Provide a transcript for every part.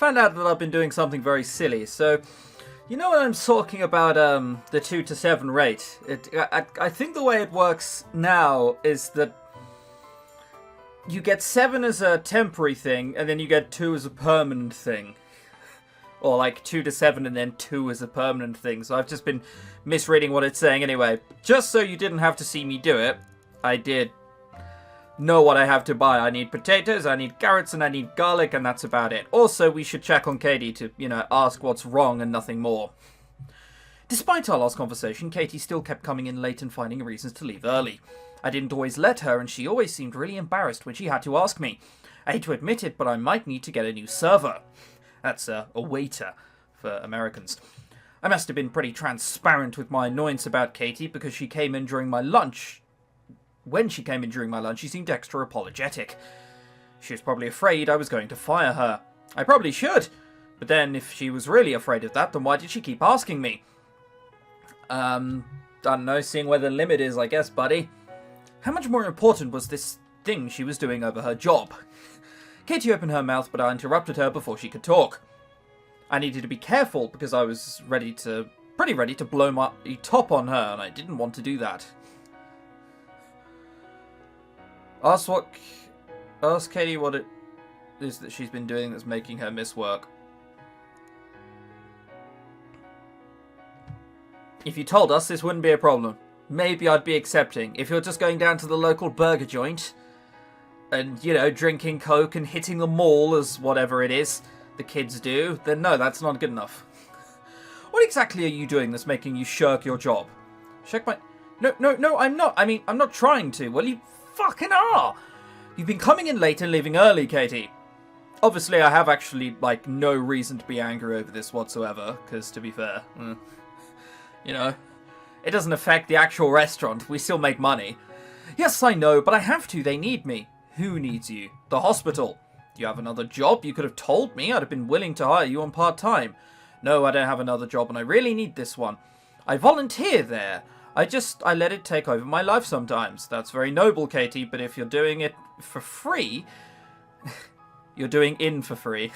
found out that I've been doing something very silly. So, you know when I'm talking about the 2 to 7 rate? I think the way it works now is that you get 7 as a temporary thing, and then you get 2 as a permanent thing. Or like 2 to 7 and then 2 as a permanent thing. So I've just been misreading what it's saying anyway. Just so you didn't have to see me do it, I did know what I have to buy. I need potatoes, I need carrots, and I need garlic, and that's about it. Also, we should check on Katie to, ask what's wrong and nothing more. Despite our last conversation, Katie still kept coming in late and finding reasons to leave early. I didn't always let her, and she always seemed really embarrassed when she had to ask me. I hate to admit it, but I might need to get a new server. That's a waiter for Americans. I must have been pretty transparent with my annoyance about Katie because she came in during my lunch. When she came in during my lunch, she seemed extra apologetic. She was probably afraid I was going to fire her. I probably should. But then, if she was really afraid of that, then why did she keep asking me? Don't know, seeing where the limit is, I guess, buddy. How much more important was this thing she was doing over her job? Katie opened her mouth, but I interrupted her before she could talk. I needed to be careful because I was pretty ready to blow my top on her, and I didn't want to do that. Ask Katie what it is that she's been doing that's making her miss work. If you told us, this wouldn't be a problem. Maybe I'd be accepting. If you're just going down to the local burger joint and, drinking Coke and hitting the mall as whatever it is the kids do, then no, that's not good enough. What exactly are you doing that's making you shirk your job? Shirk my... No, I'm not. I mean, I'm not trying to. Well, you fucking are. You've been coming in late and leaving early, Katie. Obviously, I have actually, no reason to be angry over this whatsoever, because, to be fair, it doesn't affect the actual restaurant. We still make money. Yes, I know, but I have to. They need me. Who needs you? The hospital. Do you have another job? You could have told me. I'd have been willing to hire you on part-time. No, I don't have another job, and I really need this one. I volunteer there. I let it take over my life sometimes. That's very noble, Katie, but if you're doing it for free... you're doing in for free.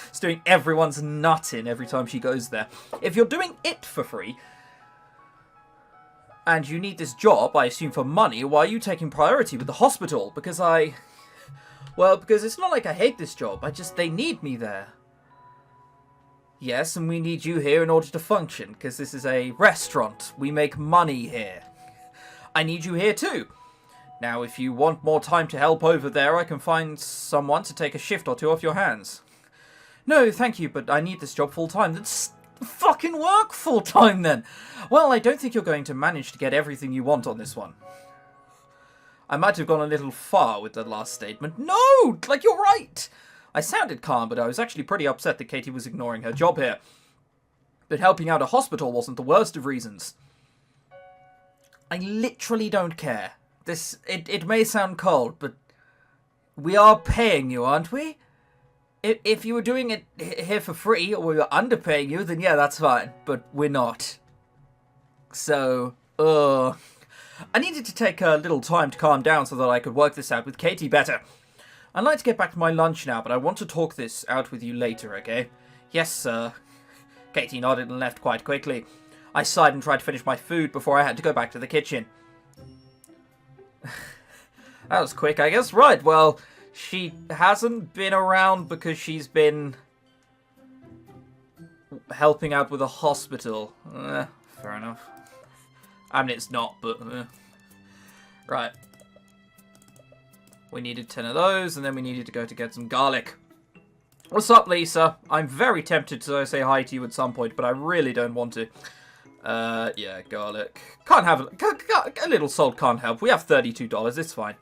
It's doing everyone's nut in every time she goes there. If you're doing it for free... and you need this job, I assume for money, why are you taking priority with the hospital? Because because it's not like I hate this job, they need me there. Yes, and we need you here in order to function, because this is a restaurant. We make money here. I need you here too. Now, if you want more time to help over there, I can find someone to take a shift or 2 off your hands. No, thank you, but I need this job full-time. That's fucking work full-time then. Well, I don't think you're going to manage to get everything you want on this one. I might have gone a little far with the last statement. No! You're right! I sounded calm, but I was actually pretty upset that Katie was ignoring her job here. But helping out a hospital wasn't the worst of reasons. I literally don't care. It may sound cold, but we are paying you, aren't we? If you were doing it here for free, or we were underpaying you, then yeah, that's fine. But we're not. So, I needed to take a little time to calm down so that I could work this out with Katie better. I'd like to get back to my lunch now, but I want to talk this out with you later, okay? Yes, sir. Katie nodded and left quite quickly. I sighed and tried to finish my food before I had to go back to the kitchen. That was quick, I guess. Right, well, she hasn't been around because she's been helping out with a hospital. Fair enough. I mean, it's not, but... Right. We needed 10 of those, and then we needed to go to get some garlic. What's up, Lisa? I'm very tempted to say hi to you at some point, but I really don't want to. Yeah, garlic. Can't have... A little salt can't help. We have $32. It's fine.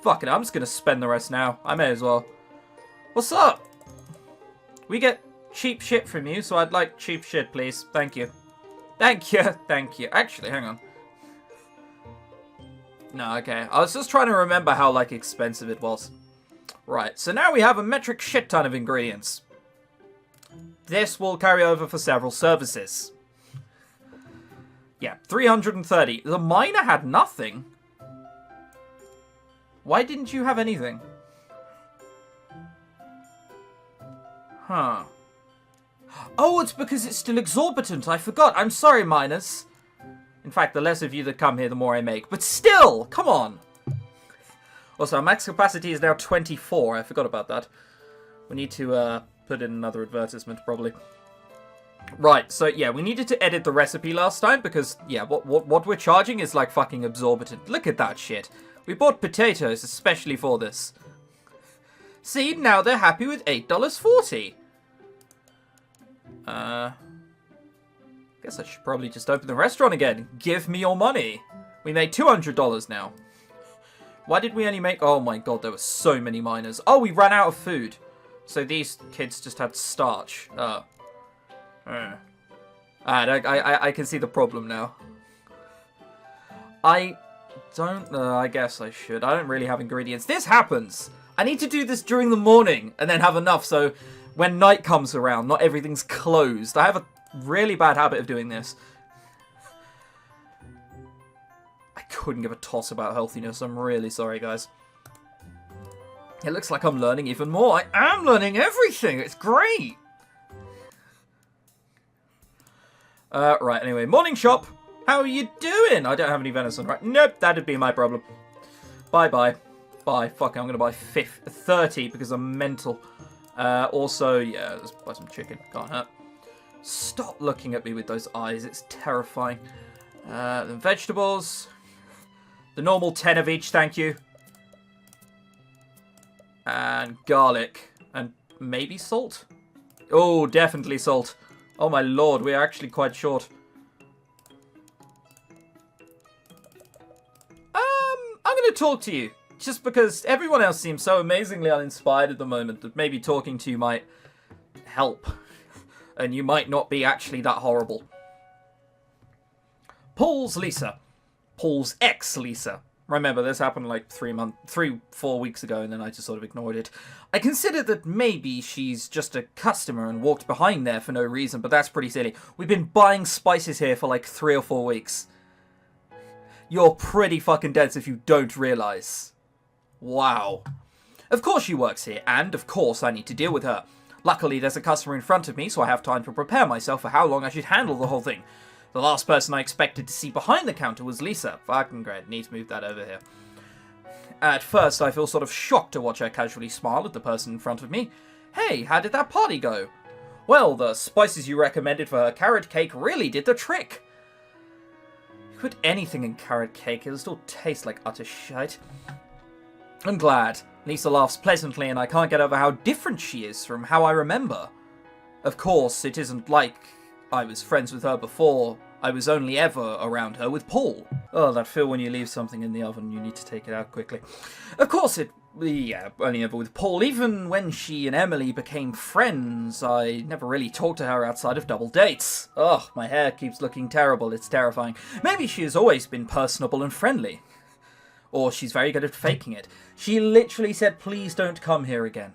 Fuck it, I'm just gonna spend the rest now. I may as well. What's up? We get cheap shit from you, so I'd like cheap shit, please. Thank you. Thank you. Thank you. Actually, hang on. No, okay. I was just trying to remember how, expensive it was. Right, so now we have a metric shit ton of ingredients. This will carry over for several services. Yeah, 330. The miner had nothing. Why didn't you have anything? Huh. Oh, it's because it's still exorbitant. I forgot. I'm sorry, miners. In fact, the less of you that come here, the more I make. But still, come on. Also, our max capacity is now 24. I forgot about that. We need to put in another advertisement, probably. Right, so yeah, we needed to edit the recipe last time because, yeah, what we're charging is like fucking exorbitant. Look at that shit. We bought potatoes especially for this. See, now they're happy with $8.40. Guess I should probably just open the restaurant again. Give me your money. We made $200 now. Why did we only make... Oh my god, there were so many miners. Oh, we ran out of food. So these kids just had starch. Oh. I can see the problem now. I don't know. I guess I should. I don't really have ingredients. This happens. I need to do this during the morning and then have enough so when night comes around, not everything's closed. I have a really bad habit of doing this. I couldn't give a toss about healthiness. I'm really sorry, guys. It looks like I'm learning even more. I am learning everything. It's great. Right, anyway. Morning, shop. How are you doing? I don't have any venison, right? Nope, that'd be my problem. Bye-bye. Bye. Fuck, I'm going to buy 30 because I'm mental. Also, yeah, let's buy some chicken. Can't hurt. Stop looking at me with those eyes. It's terrifying. Then vegetables. The normal 10 of each, thank you. And garlic. And maybe salt? Oh, definitely salt. Oh my lord, we are actually quite short. I'm going to talk to you. Just because everyone else seems so amazingly uninspired at the moment that maybe talking to you might help. And you might not be actually that horrible. Paul's Lisa. Paul's ex-Lisa. Remember, this happened like 4 weeks ago, and then I just sort of ignored it. I considered that maybe she's just a customer and walked behind there for no reason, but that's pretty silly. We've been buying spices here for like 3 or 4 weeks. You're pretty fucking dense if you don't realise. Wow. Of course she works here, and of course I need to deal with her. Luckily, there's a customer in front of me, so I have time to prepare myself for how long I should handle the whole thing. The last person I expected to see behind the counter was Lisa. Fucking great. Need to move that over here. At first, I feel sort of shocked to watch her casually smile at the person in front of me. Hey, how did that party go? Well, the spices you recommended for her carrot cake really did the trick. You put anything in carrot cake, it'll still taste like utter shite. I'm glad. Lisa laughs pleasantly, and I can't get over how different she is from how I remember. Of course, it isn't like I was friends with her before. I was only ever around her with Paul. Oh, that feel when you leave something in the oven, you need to take it out quickly. Of course only ever with Paul. Even when she and Emily became friends, I never really talked to her outside of double dates. Ugh, my hair keeps looking terrible, it's terrifying. Maybe she has always been personable and friendly. Or she's very good at faking it. She literally said, please don't come here again.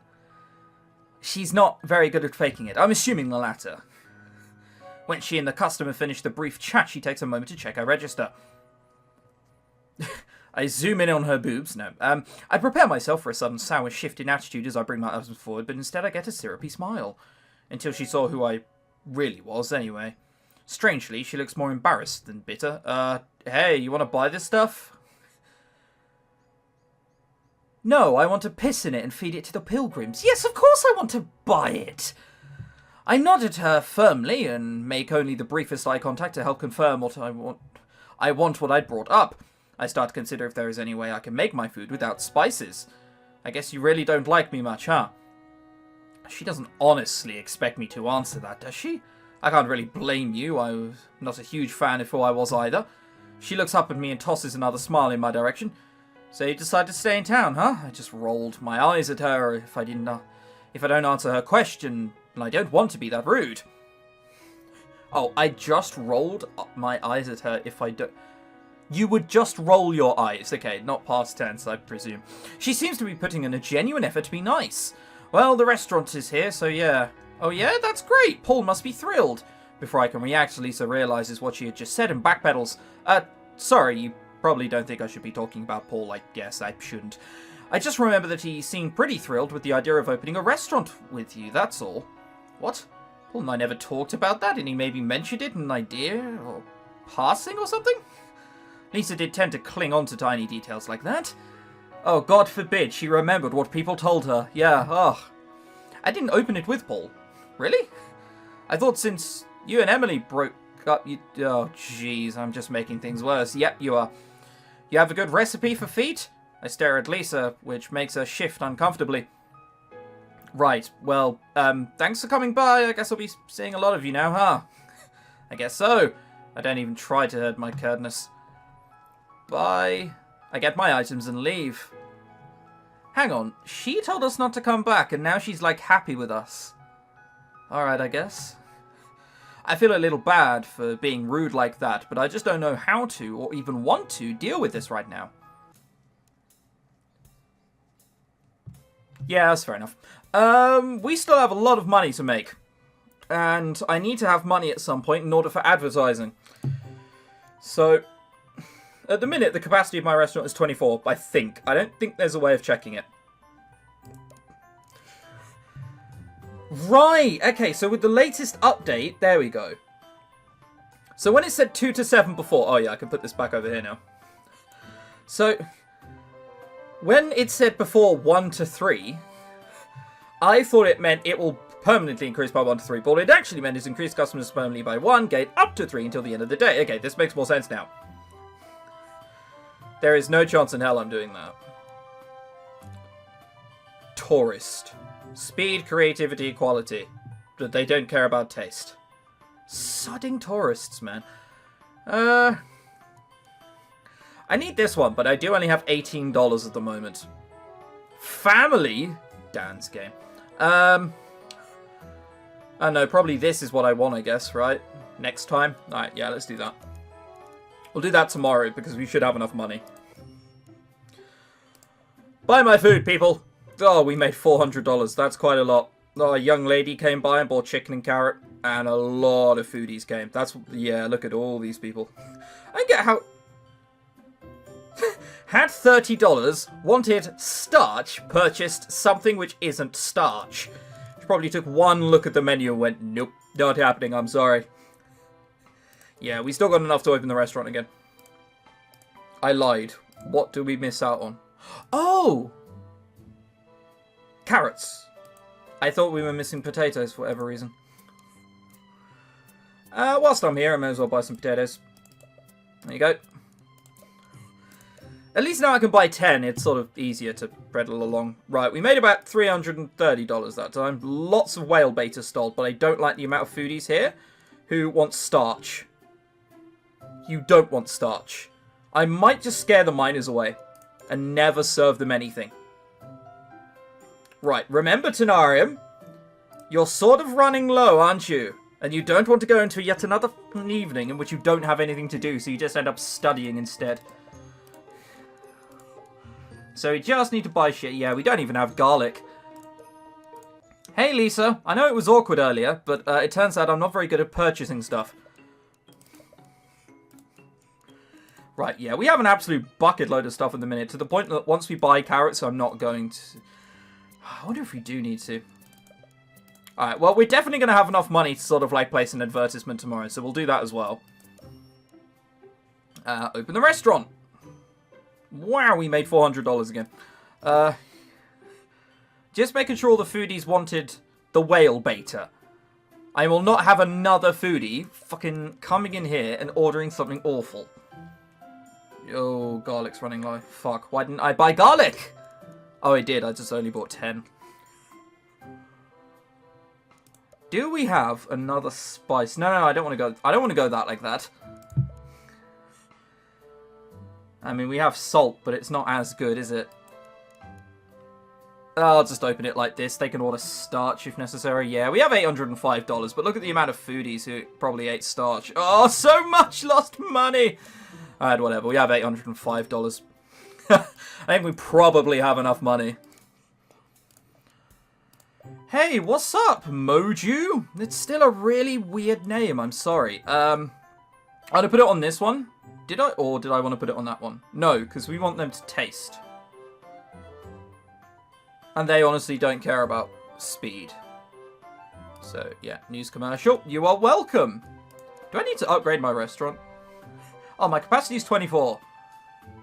She's not very good at faking it. I'm assuming the latter. When she and the customer finish the brief chat, she takes a moment to check her register. I zoom in on her boobs. No. I prepare myself for a sudden sour shift in attitude as I bring my husband forward, but instead I get a syrupy smile. Until she saw who I really was, anyway. Strangely, she looks more embarrassed than bitter. Hey, you want to buy this stuff? No, I want to piss in it and feed it to the pilgrims. Yes, of course I want to buy it. I nod at her firmly and make only the briefest eye contact to help confirm what I want. I want what I'd brought up. I start to consider if there is any way I can make my food without spices. I guess you really don't like me much, huh? She doesn't honestly expect me to answer that, does she? I can't really blame you. I'm not a huge fan if I was either. She looks up at me and tosses another smile in my direction. So you decide to stay in town, huh? I just rolled my eyes at her. If I don't answer her question, and I don't want to be that rude. Oh, I just rolled my eyes at her if I don't... You would just roll your eyes. Okay, not past tense, I presume. She seems to be putting in a genuine effort to be nice. Well, the restaurant is here, so yeah. Oh yeah, that's great. Paul must be thrilled. Before I can react, Lisa realizes what she had just said and backpedals. Sorry, you probably don't think I should be talking about Paul. I guess I shouldn't. I just remember that he seemed pretty thrilled with the idea of opening a restaurant with you, that's all. What? Paul and I never talked about that, and he maybe mentioned it in an idea, or passing or something? Lisa did tend to cling on to tiny details like that. Oh, God forbid she remembered what people told her. Yeah, ugh. I didn't open it with Paul. Really? I thought since you and Emily broke up, you... Oh, jeez, I'm just making things worse. Yep, you are. You have a good recipe for feet? I stare at Lisa, which makes her shift uncomfortably. Right, well, thanks for coming by. I guess I'll be seeing a lot of you now, huh? I guess so. I don't even try to hurt my curtness. Bye. I get my items and leave. Hang on, she told us not to come back, and now she's, like, happy with us. Alright, I guess. I feel a little bad for being rude like that, but I just don't know how to, or even want to, deal with this right now. Yeah, that's fair enough. We still have a lot of money to make. And I need to have money at some point in order for advertising. So, at the minute, the capacity of my restaurant is 24, I think. I don't think there's a way of checking it. Right, okay, so with the latest update, there we go. So when it said 2 to 7 before, oh yeah, I can put this back over here now. So, when it said before 1 to 3, I thought it meant it will permanently increase by 1 to 3, but what it actually meant is increase customers permanently by 1, gate up to 3 until the end of the day. Okay, this makes more sense now. There is no chance in hell I'm doing that. Tourist. Speed, creativity, quality. But they don't care about taste. Sodding tourists, man. I need this one, but I do only have $18 at the moment. Family? Dan's game. I don't know, probably this is what I want, I guess, right? Next time? Alright, yeah, let's do that. We'll do that tomorrow, because we should have enough money. Buy my food, people! Oh, we made $400. That's quite a lot. Oh, a young lady came by and bought chicken and carrot. And a lot of foodies came. That's... Yeah, look at all these people. I get how... Had $30, wanted starch, purchased something which isn't starch. She probably took one look at the menu and went, nope, not happening, I'm sorry. Yeah, we still got enough to open the restaurant again. I lied. What do we miss out on? Oh! Carrots. I thought we were missing potatoes for whatever reason. Whilst I'm here, I may as well buy some potatoes. There you go. At least now I can buy 10. It's sort of easier to peddle along. Right, we made about $330 that time. Lots of whale bait stalled, but I don't like the amount of foodies here who want starch. You don't want starch. I might just scare the miners away and never serve them anything. Right, remember, Tenarium, you're sort of running low, aren't you? And you don't want to go into yet another evening in which you don't have anything to do, so you just end up studying instead. So we just need to buy shit. Yeah, we don't even have garlic. Hey, Lisa. I know it was awkward earlier, but it turns out I'm not very good at purchasing stuff. Right, yeah, we have an absolute bucket load of stuff at the minute, to the point that once we buy carrots, I'm not going to... I wonder if we do need to. Alright, well, we're definitely going to have enough money to sort of, like, place an advertisement tomorrow, so we'll do that as well. Open the restaurant. Wow, we made $400 again. Just making sure all the foodies wanted the whale baiter. I will not have another foodie fucking coming in here and ordering something awful. Oh, garlic's running low. Fuck, why didn't I buy garlic? Oh, I did. I just only bought 10. Do we have another spice? No, I don't want to go. I don't want to go that like that. I mean, we have salt, but it's not as good, is it? I'll just open it like this. They can order starch if necessary. Yeah, we have $805, but look at the amount of foodies who probably ate starch. Oh, so much lost money! Alright, whatever. We have $805. I think we probably have enough money. Hey, what's up, Moju? It's still a really weird name, I'm sorry. I'm gonna put it on this one. Did I? Or did I want to put it on that one? No, because we want them to taste. And they honestly don't care about speed. So, yeah, news commercial. You are welcome. Do I need to upgrade my restaurant? Oh, my capacity is 24.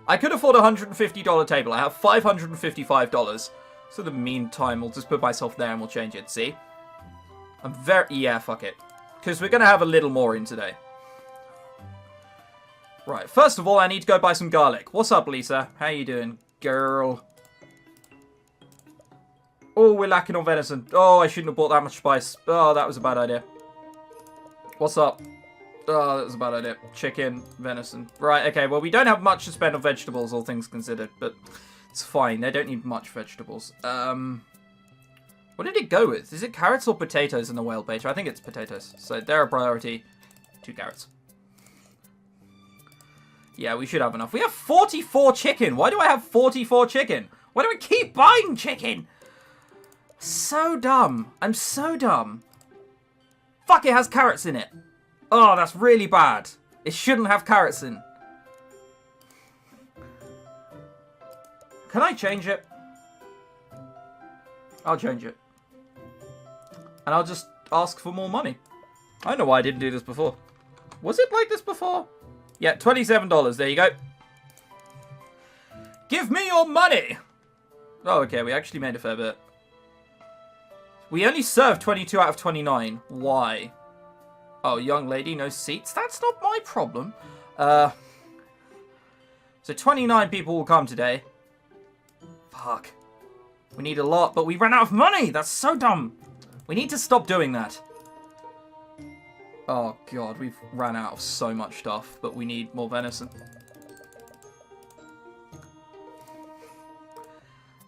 I could afford a $150 table. I have $555. So in the meantime, we'll just put myself there and we'll change it. See? Yeah, fuck it. Because we're going to have a little more in today. Right, first of all, I need to go buy some garlic. What's up, Lisa? How you doing, girl? Oh, we're lacking on venison. Oh, I shouldn't have bought that much spice. Oh, that was a bad idea. What's up? Oh, that was a bad idea. Chicken, venison. Right, okay, well, we don't have much to spend on vegetables, all things considered, but it's fine. They don't need much vegetables. What did it go with? Is it carrots or potatoes in the whale beta? I think it's potatoes. So they're a priority. 2 carrots. Yeah, we should have enough. We have 44 chicken. Why do I have 44 chicken? Why do I keep buying chicken? So dumb. I'm so dumb. Fuck, it has carrots in it. Oh, that's really bad. It shouldn't have carrots in. Can I change it? I'll change it. And I'll just ask for more money. I don't know why I didn't do this before. Was it like this before? Yeah, $27. There you go. Give me your money! Oh, okay. We actually made a fair bit. We only served 22 out of 29. Why? Oh, young lady, no seats. That's not my problem. So 29 people will come today. Fuck. We need a lot, but we ran out of money. That's so dumb. We need to stop doing that. Oh, God. We've ran out of so much stuff, but we need more venison.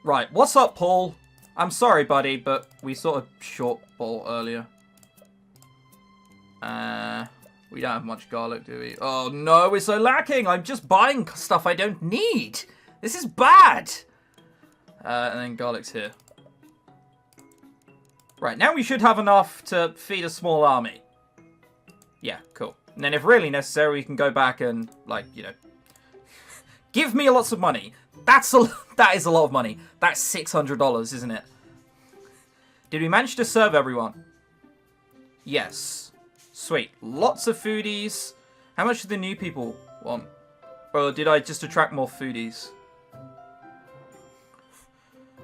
Right. What's up, Paul? I'm sorry, buddy, but we sort of short ball earlier. We don't have much garlic, do we? Oh, no, we're so lacking. I'm just buying stuff I don't need. This is bad. And then garlic's here. Right, now we should have enough to feed a small army. Yeah, cool. And then if really necessary, we can go back and, like, you know, give me lots of money. That is a lot of money. That's $600, isn't it? Did we manage to serve everyone? Yes. Sweet. Lots of foodies. How much do the new people want? Or did I just attract more foodies?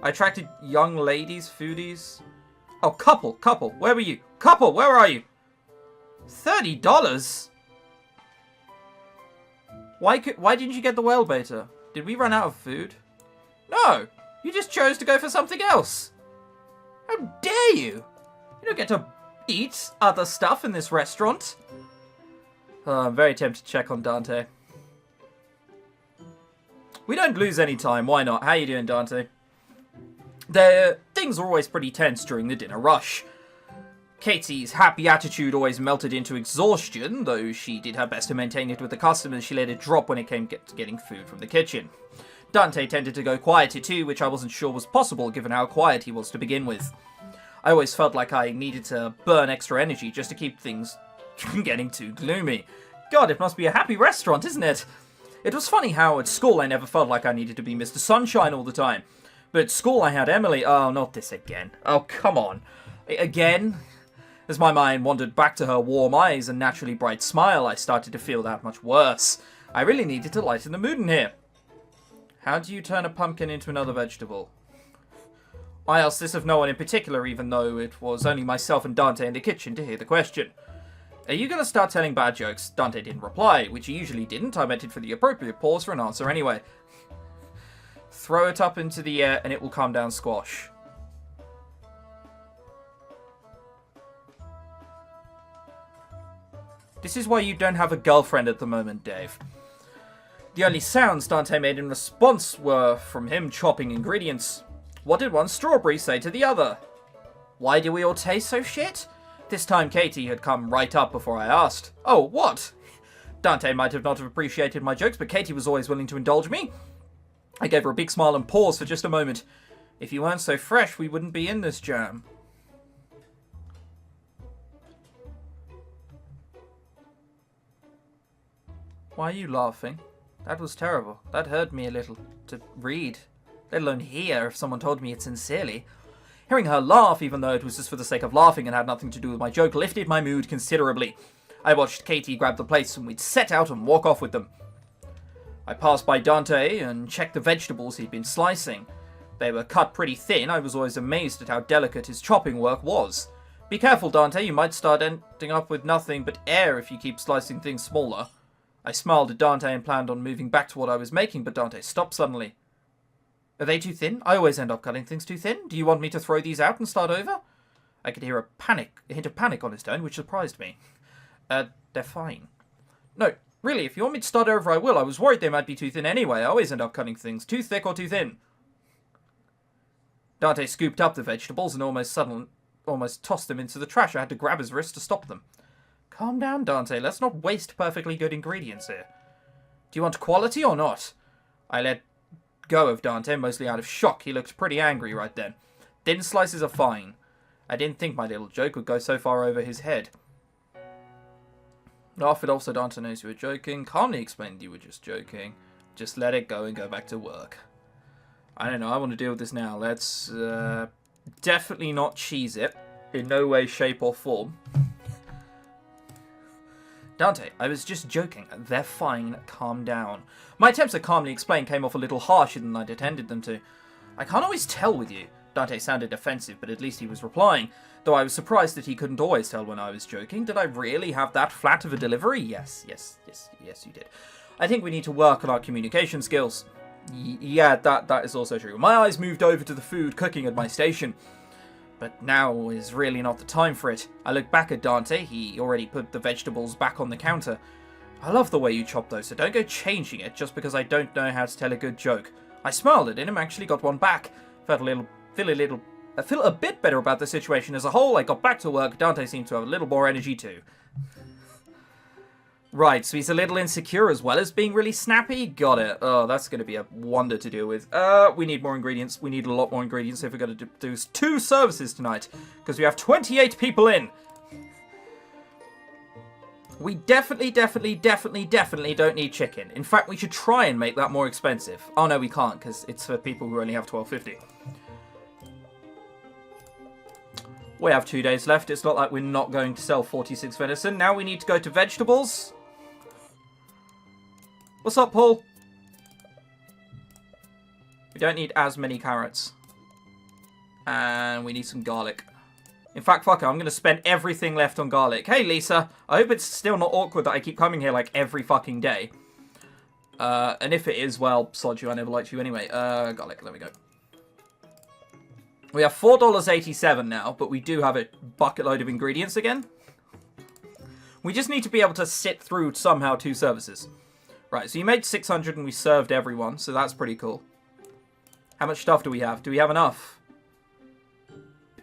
I attracted young ladies, foodies. Oh, couple. Where were you? Couple, where are you? $30? Why didn't you get the whale beta? Did we run out of food? No, you just chose to go for something else. How dare you? You don't get to eat other stuff in this restaurant. Oh, I'm very tempted to check on Dante. We don't lose any time. Why not? How you doing, Dante? Things are always pretty tense during the dinner rush. Katie's happy attitude always melted into exhaustion, though she did her best to maintain it with the customers. She let it drop when it came to getting food from the kitchen. Dante tended to go quieter too, which I wasn't sure was possible given how quiet he was to begin with. I always felt like I needed to burn extra energy just to keep things from getting too gloomy. God, it must be a happy restaurant, isn't it? It was funny how at school I never felt like I needed to be Mr. Sunshine all the time. But at school I had Emily. Oh, not this again. Oh, come on. Again? As my mind wandered back to her warm eyes and naturally bright smile, I started to feel that much worse. I really needed to lighten the mood in here. How do you turn a pumpkin into another vegetable? I asked this of no one in particular, even though it was only myself and Dante in the kitchen to hear the question. Are you going to start telling bad jokes? Dante didn't reply, which he usually didn't. I waited for the appropriate pause for an answer anyway. Throw it up into the air and it will come down squash. This is why you don't have a girlfriend at the moment, Dave. The only sounds Dante made in response were from him chopping ingredients. What did one strawberry say to the other? Why do we all taste so shit? This time Katie had come right up before I asked. Oh, what? Dante might have not have appreciated my jokes, but Katie was always willing to indulge me. I gave her a big smile and paused for just a moment. If you weren't so fresh, we wouldn't be in this jam. Why are you laughing? That was terrible. That hurt me a little to read, let alone hear if someone told me it sincerely. Hearing her laugh, even though it was just for the sake of laughing and had nothing to do with my joke, lifted my mood considerably. I watched Katie grab the plates and we'd set out and walk off with them. I passed by Dante and checked the vegetables he'd been slicing. They were cut pretty thin. I was always amazed at how delicate his chopping work was. Be careful, Dante, you might start ending up with nothing but air if you keep slicing things smaller. I smiled at Dante and planned on moving back to what I was making, but Dante stopped suddenly. Are they too thin? I always end up cutting things too thin. Do you want me to throw these out and start over? I could hear a hint of panic on his tone, which surprised me. They're fine. No, really, if you want me to start over, I will. I was worried they might be too thin anyway. I always end up cutting things too thick or too thin. Dante scooped up the vegetables and almost tossed them into the trash. I had to grab his wrist to stop them. Calm down, Dante. Let's not waste perfectly good ingredients here. Do you want quality or not? I let go of Dante, mostly out of shock. He looked pretty angry right then. Thin slices are fine. I didn't think my little joke would go so far over his head. Laugh it off so Dante knows you were joking. Calmly explained you were just joking. Just let it go and go back to work. I don't know, I want to deal with this now. Let's definitely not cheese it. In no way, shape or form. Dante, I was just joking. They're fine. Calm down. My attempts at calmly explain came off a little harsher than I'd intended them to. I can't always tell with you. Dante sounded defensive, but at least he was replying. Though I was surprised that he couldn't always tell when I was joking. Did I really have that flat of a delivery? Yes, you did. I think we need to work on our communication skills. Yeah, that is also true. My eyes moved over to the food cooking at my station. But now is really not the time for it. I looked back at Dante. He already put the vegetables back on the counter. I love the way you chop those, so don't go changing it just because I don't know how to tell a good joke. I smiled at him and actually got one back. I feel a bit better about the situation as a whole. I got back to work. Dante seemed to have a little more energy too. Right, so he's a little insecure as well as being really snappy. Got it. Oh, that's going to be a wonder to deal with. We need more ingredients. We need a lot more ingredients if we're going to do 2 services tonight. Because we have 28 people in. We definitely don't need chicken. In fact, we should try and make that more expensive. Oh, no, we can't because it's for people who only have $12.50. We have 2 days left. It's not like we're not going to sell 46 venison. Now we need to go to vegetables. What's up, Paul? We don't need as many carrots. And we need some garlic. In fact, fuck it. I'm going to spend everything left on garlic. Hey, Lisa. I hope it's still not awkward that I keep coming here like every fucking day. And if it is, well, sod you. I never liked you anyway. Garlic. There we go. We have $4.87 now, but we do have a bucket load of ingredients again. We just need to be able to sit through somehow 2 services. Right, so you made 600 and we served everyone, so that's pretty cool. How much stuff do we have? Do we have enough?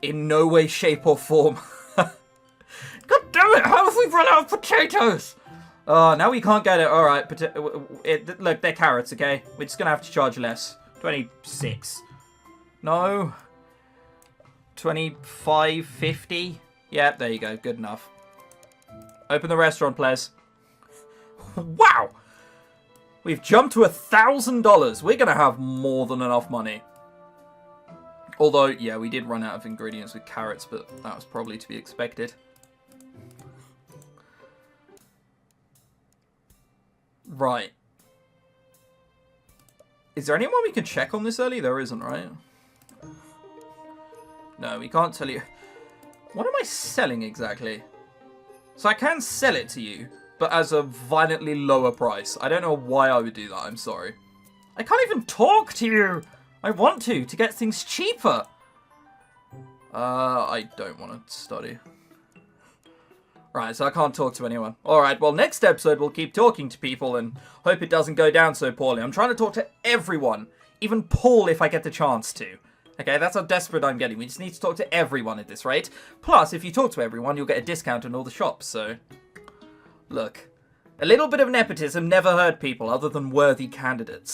In no way, shape, or form. God damn it, how have we run out of potatoes? Oh, now we can't get it. Alright, look, they're carrots, okay? We're just going to have to charge less. 26. No. 25.50. Yeah, there you go. Good enough. Open the restaurant, please. Wow! We've jumped to $1,000. We're going to have more than enough money. Although, yeah, we did run out of ingredients with carrots, but that was probably to be expected. Right. Is there anyone we can check on this early? There isn't, right? No, we can't tell you. What am I selling exactly? So I can sell it to you, but as a violently lower price. I don't know why I would do that, I'm sorry. I can't even talk to you! I want to get things cheaper! I don't want to study. Right, so I can't talk to anyone. Alright, well, next episode we'll keep talking to people and hope it doesn't go down so poorly. I'm trying to talk to everyone, even Paul if I get the chance to. Okay, that's how desperate I'm getting. We just need to talk to everyone at this rate. Plus, if you talk to everyone, you'll get a discount on all the shops, so... Look, a little bit of nepotism never hurt people other than worthy candidates.